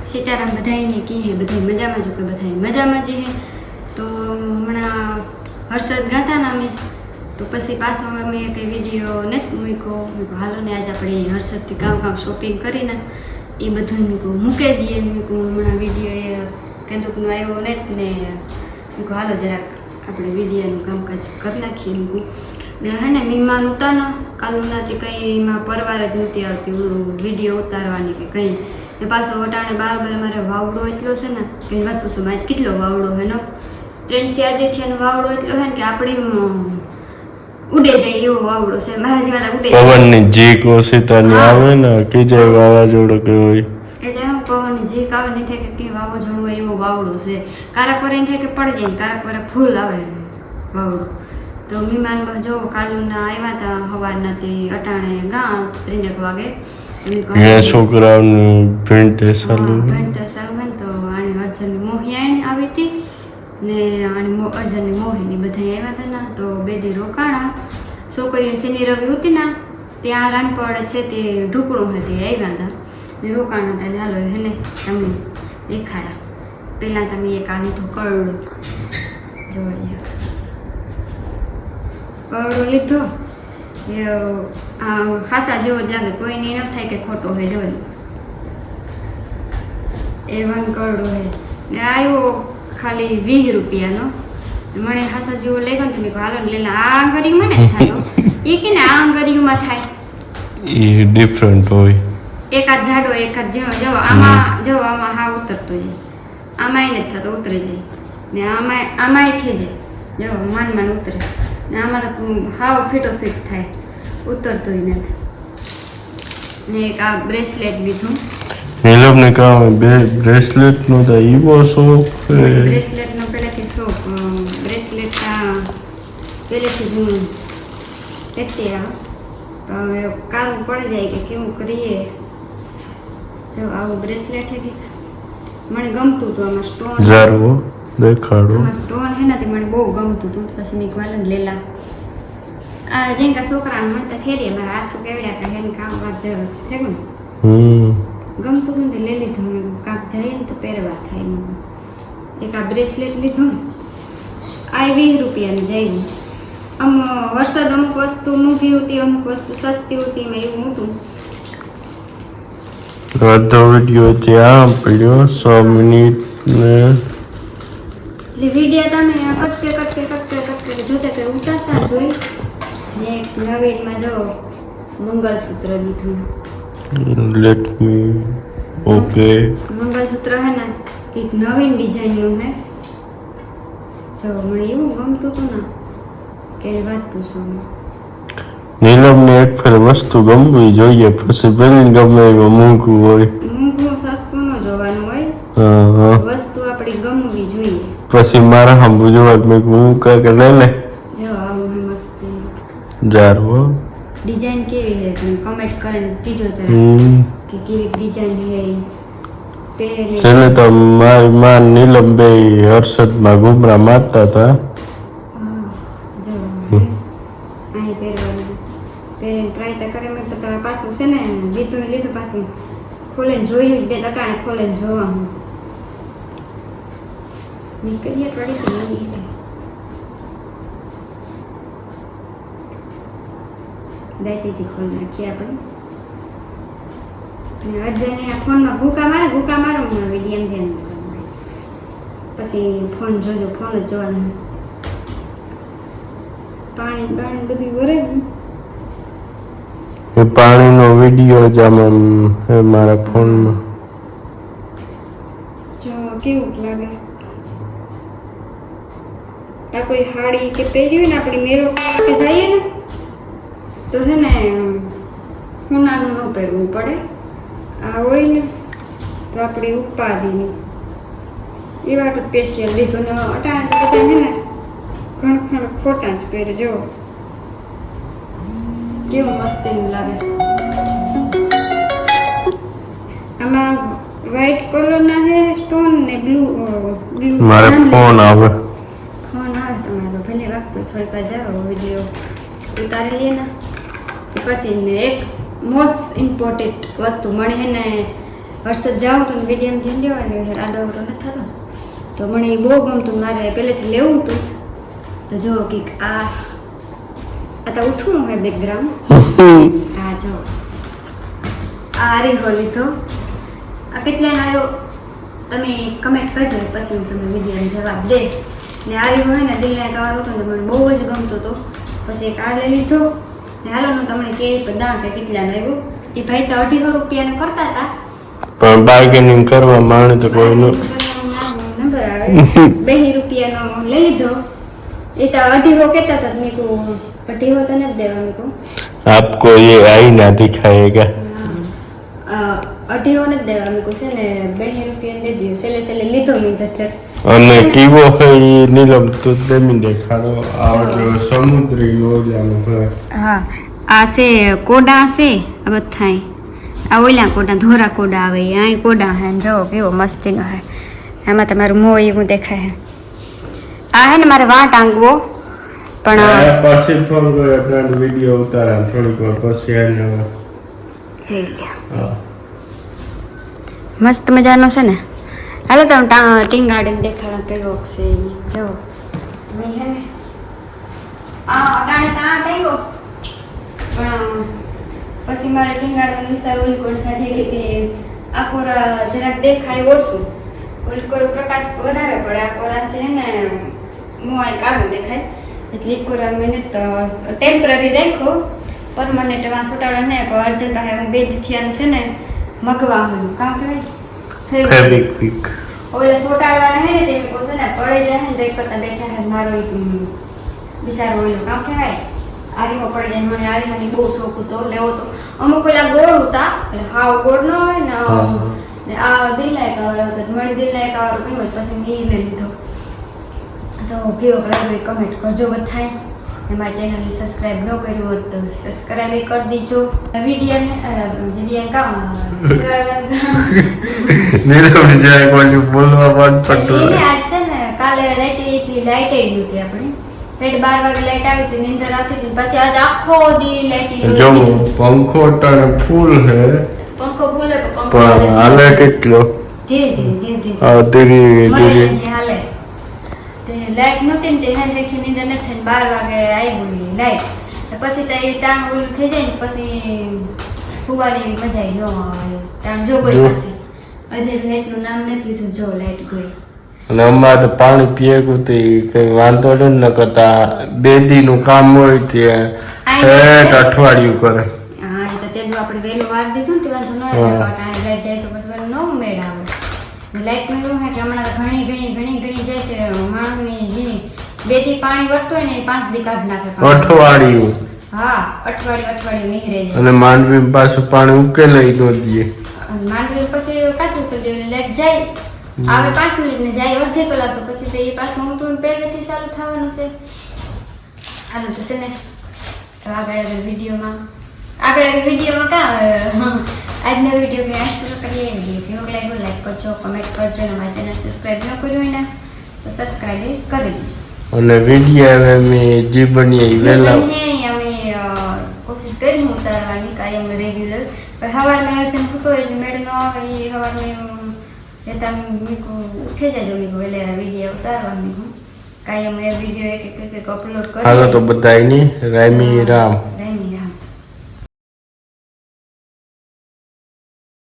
સીતારામ બધાને કીએ બધા મજામાં જો કે બધા મજામાં જ હે તો હમણાં હર્ષદ ગાતા ને અમે તો પછી પાછો અમે કંઈ વિડીયો નથી મૂક્યો હાલો ને આજે આપણે હર્ષદથી કામ શોપિંગ કરીને એ બધું મૂકી દઈએ હમણાં વિડીયો એ કંદુકનો આવ્યો નથી ને હાલો જરાક આપણે વિડીયોનું કામકાજ કરી નાખીએ ને હે ને મહેમાન હતા ને કાલુનાથી કંઈ એમાં પરવાર જ નહોતી આવતી વિડીયો ઉતારવાની કે કંઈ ને પાછો વટાણે બાર મારે વાવડો એટલો છે ને કંઈ વાત પૂછો મારે કેટલો વાવડો હે ને ટ્રેન્ડ આદિત્યનો વાવડો એટલો છે ને કે આપણે ઉડે જાય એવો વાવડો છે મારા જેવા ઉડે પવનની જીક ઓસીતાની આવે ને કે જાય વાવાઝોડું કે હોય એટલે હું પવનની જીક આવે નહીં થાય કે વાવાઝોડું હોય એવો વાવડો છે કારક વાર એમ થાય કે પડી જાય કારક વાર ફૂલ આવે વાવડો તો મહેમાન જો કાલુના આવ્યા હતા સવારના તે અટાણે ગામ 3 વાગે છોકરાઓનું ભેંટ ચાલુ હોય તો આને અર્જનની મોહી આણી આવી હતી ને આને અર્જનની મોહીની બધા આવ્યા હતા ને તો બે દી રોકાણા છોકરીઓ શનિ રવિ હતી ને ત્યાં રાનપડ છે તે ઢુકડો હતી આવ્યા હતા ને રોકાણ હતા ચાલો હેને તમને દેખાડા પહેલાં તમે એક આવી તો કરડો જોઈએ કરડો લીધો ખાસા જેવો જ લાગે કોઈને ન થાય કે ખોટો હોય જો એ 1 કરોડ હોય ને આવ્યો ખાલી 20 રૂપિયાનો મને ખાસા જેવો લાગ્યો ને મેં હાલો ને લેલા આ આંગળીમાં ને થતો એ કે ને આ આંગળીમાં થાય એ ડિફરન્ટ હોય એકાદ જાડો એકાદ ઝીણો આમાં હા ઉતરતો જાય આમાંય નથી થતો ઉતરી જાય ને આમાંય થઈ જાય માન ઉતરે ને આમાં તો હાવ ફીટો ફીટ થાય ઉતરતો નથી ને એક આ બ્રેસલેટ લીધું નીલમને કામ બ્રેસલેટ નો તો ઈવો શોખ બ્રેસલેટ નો પહેલેથી શોખ બ્રેસલેટ પહેલેથી જ હું પહેરતી હવે કાલું પડી જાય કે કેવું કરીએ જો આવું બ્રેસલેટ હે મને ગમતું હતું આમાં સ્ટોન જારવો દેખાડો આમાં સ્ટોન હે ને તે મને બહુ ગમતું હતું પછી મેં વાલન લેલા આ જેંકા છોકરાને મળતા ફેરીએ મારા હાથ કેવડ્યા કે હેન કામ વાત જ થયું ગમતું હતું ને લઈ લીધું મેં કાંક જઈએ ને તો પહેરવા થાય એક આ બ્રેસલેટ લીધું આ 20 રૂપિયાની જઈ વરસાદ અમુક વસ્તુ મૂકી હતી અમુક વસ્તુ સસ્તી હતી એમાં એવું હતું અડધો વિડીયો ત્યાં પડ્યો 100 મિનિટ ને એટલે વિડીયો તમે કટકે જોતા કે ઉતારતા જોઈ ને એક નવીનમાં જો મંગલસૂત્ર લીધું લેટ મી ઓકે મંગલસૂત્ર હે ને એક નવીન ડિઝાઇનનું હે જો મને એવું ગમતું હતું ને કે વાત પૂછો નીલમને એક ફેર વસ્તુ ગમવી જોઈએ પછી પેલી ગમે એમાં મૂંઘું હોય મૂંઘું સસ્તું ન જોવાનું હોય વસ્તુ આપણી ગમવી જોઈએ પછી મારા હંબુ જોવા મેં હું કે લે લે જો આવું હે મસ્ત જારવો ડિઝાઇન કેવી છે તમે કમેન્ટ કરીને કીજો જરા કે કેવી ડિઝાઇન છે છેલ્લે તો મારી માં નીલમ બે હર્ષદમાં ઘુમરા મારતા હતા અહીં પહેરવાનું પહેરીને ટ્રાય તો કરે મેં તો તમે પાછું છે ને લીધું પાછું ખોલીને જોયું જ દે અટાણે ખોલીને જોવાનું નીકળીએ પડી તો નહીં એટલે દાયતીથી ખોલી નાખીએ આપણે ને અર્જનના ફોનમાં ભૂકા મારો વિડીયો ધ્યાન પછી ફોન જોજો ફોન જ જોવાનો પાણી બધું ભરે એ પાણીનો વિડીયો જ આમ મારા ફોનમાં જો કેવું લાગે આ કોઈ હાડી કે પહેરી હોય ને આપણે મેરો કે જઈએ ને તો છે ને હુનાનું ન પહેરવું પડે આ હોય ને તો આપણે ઉપાધિની એ વાત સ્પેશિયલ લીધું ને અટાણે તો બધા છે ને ઘણ ફોટા જ પહેરે જો કેવું મસ્ત લાગે આમાં વ્હાઈટ કલરના હે સ્ટોન ને બ્લુ મારે ફોન આવે તમારો ભલે રાખતો થોડીક વાર જાઓ વિડીયો ઉતારી લઈએ ને પછી એક મોસ્ટ ઇમ્પોર્ટન્ટ વસ્તુ મને હે ને હર્ષદ જાઉં તો વિડીયો ધ્યાન દેવાય ને આડો અવડો ન થતો તો મને એ બહુ ગમતું મારે પહેલેથી લેવું હતું જ. તો જો કંઈક આ તો ઉઠવું હોય બેકગ્રાઉન્ડ. હા જો આ રીહો લીધો. આ કેટલાનો આવ્યો તમે કમેન્ટ કરજો પછી હું તમને વિડીયોનો જવાબ દે. ને આ રીહો હોય ને દિલના કવર હતો ને મને બહુ જ ગમતો હતો. પછી એક આ લઈ લીધો ને હાલો હું તમને કે દામ કે કેટલાનો આવ્યો. એ ભાઈ તો 250 રૂપિયાનો કરતા હતા પણ બાર્ગેનિંગ કરવા માંડે તો કોઈ નો નંબર આવે 2 રૂપિયાનો લઈ લીધો. એ તો 250 કહેતા હતા મેં કહું 250 તો નથી દેવા મેં કહું आपको ये आईना दिखाएगा 250 નથી દેવા મેં કહું છે ને 2 રૂપિયા દે દીધો. છેલ્લે છેલ્લે લીધો મેં ઝટઝટ. અને કેવો હોય એ નીલમ તો દેમી દેખાડો આ જો સમુદ્રી ઓજાનો હોય. હા આ છે કોડા છે આ બધાય આ ઓલા કોડા ધોરા કોડા આવે એ અહીં કોડા હે જો કેવો મસ્તીનો હે. આમાં તમારું મોં એવું દેખાય હે. આ હે ને મારે વાટ આંગવો પણ પછી ફોન કર્યો એટલે વિડિયો ઉતારા થોડીક વાર પછી આને જોઈ લ્યો. હા મસ્ત મજાનો છે ને. હાલો તો ટીંગ ગાર્ડન દેખાડા કેવો છે ઈ. જો મેં હે ને આ અટાણે ત્યાં આવ્યો પણ પછી મારે ટીંગ ગાર્ડન વિસ્તાર ઓલકોડ સાથે કે આ કોરા જરાક દેખાય ઓછું ઓલકોર પ્રકાશ વધારે પડે આ કોરાથી હે ને મોય કાળું દેખાય એટલે એક કોરા મેં તો ટેમ્પરરી રાખ્યો પરમાનન્ટ એમાં સોટાડો ને પણ અર્જન્ટ પાસે હું 2 દીથિયાનું છે ને મગવા હું કામ કહેવાય ફેબ્રિક ઓલે સોટાડવાના હે ને તે કહું છે ને પડે જાય ને તો એક કરતા બેઠા હે મારો એક બિચારો ઓલો કામ કહેવાય આરીમાં પડી જાય. મને આરીમાંની બહુ શોખ હતો લેવો તો અમુક પેલા ગોળ હતા એટલે હાવ ગોળ ન હોય ને આ દિલના કવર હતો મને દિલના કવર ગમ્યો પછી મેં લઈ લીધો. તો કેવો લાગ્યો કમેન્ટ કરજો બધાય. ને મારી ચેનલને સબસ્ક્રાઇબ ન કર્યું હોત તો સબસ્ક્રાઇબ કરી દીજો. વિડીયો કામ નીલમ જાય કોઈ બોલવા બંધ પડતું એટલે આજ છે ને કાલે રાતે એટલી લાઈટ આવી હતી આપણી રાત 12 વાગે લાઈટ આવી હતી નીંદર આવતી હતી પછી આજ આખો દી લાઈટ જો પંખો ટાણે ફૂલ હે પંખો બોલે તો પંખો પણ હાલે કેટલો ધીરે ધીરે ધીરે આ ધીરે ધીરે હાલે તે લાઈટ નહોતી ને તે હેરખી નીંદર નથી થઈને 12 વાગે આવી લાઈટ પછી તો એ ટાણ ઓલું થઈ જાય ને પછી ફુવાની મજા ન આવે ટાણ જો ગઈ પછી અજય લાઈટનું નામ નથી લીધું જો લાઈટ ગઈ. અને અમારે તો પાણી પીએકું તો કઈ વાંધો ન કરતા 2 દીનું કામ હોય ત્યાં ઠેઠ અઠવાડિયું કરે. હા એ તો તેનું આપણે વહેલું વાર દીધું ને તે વાંધો ન આવે લાઈટ જાય તો પછી ન મેળ આવે. લાઈટમાં એવું હોય કે હમણાં તો ઘણી જાય તો માણસની જે 2 દી પાણી વળતું હોય ને એ 5 દી કાઢ નાખે અઠવાડિયું. હા અઠવાડિયું નીકળે જાય. અને માંડવી પાછું પાણી ઉકેલાઈ ન દે માંડવી પછી કાઢવું કરી દે લાઈટ જાય આવે 5 મિનિટ ને જાય અડધી કલાક તો પછી તો એ પાછું હું તો પહેલેથી ચાલુ થવાનું છે. હાલો તો છે ને તો આગળ વિડીયોમાં કાં આજનો વિડીયો મેં આજ પૂરો કરીએ. વિડીયો કેવો લાગ્યો લાઈક કરજો કમેન્ટ કરજો અને મારી ચેનલ સબસ્ક્રાઈબ ન કર્યું હોય ને તો સબસ્ક્રાઈબ કરી દેજો. અને વિડીયો અમે જે બનીએ વહેલા અમે કોશિશ કરી ઉતારવાની કાયમ રેગ્યુલર પણ સવારમાં અર્જન્ટ થતો એટલે મેળ ન આવે એ સવારમાં લેતા ઉઠી જાય મેં વહેલા વિડીયો ઉતારવાની હું કાયમ એ વિડીયો એક અપલોડ કરી. હાલો તો બધાયની રામી રામ.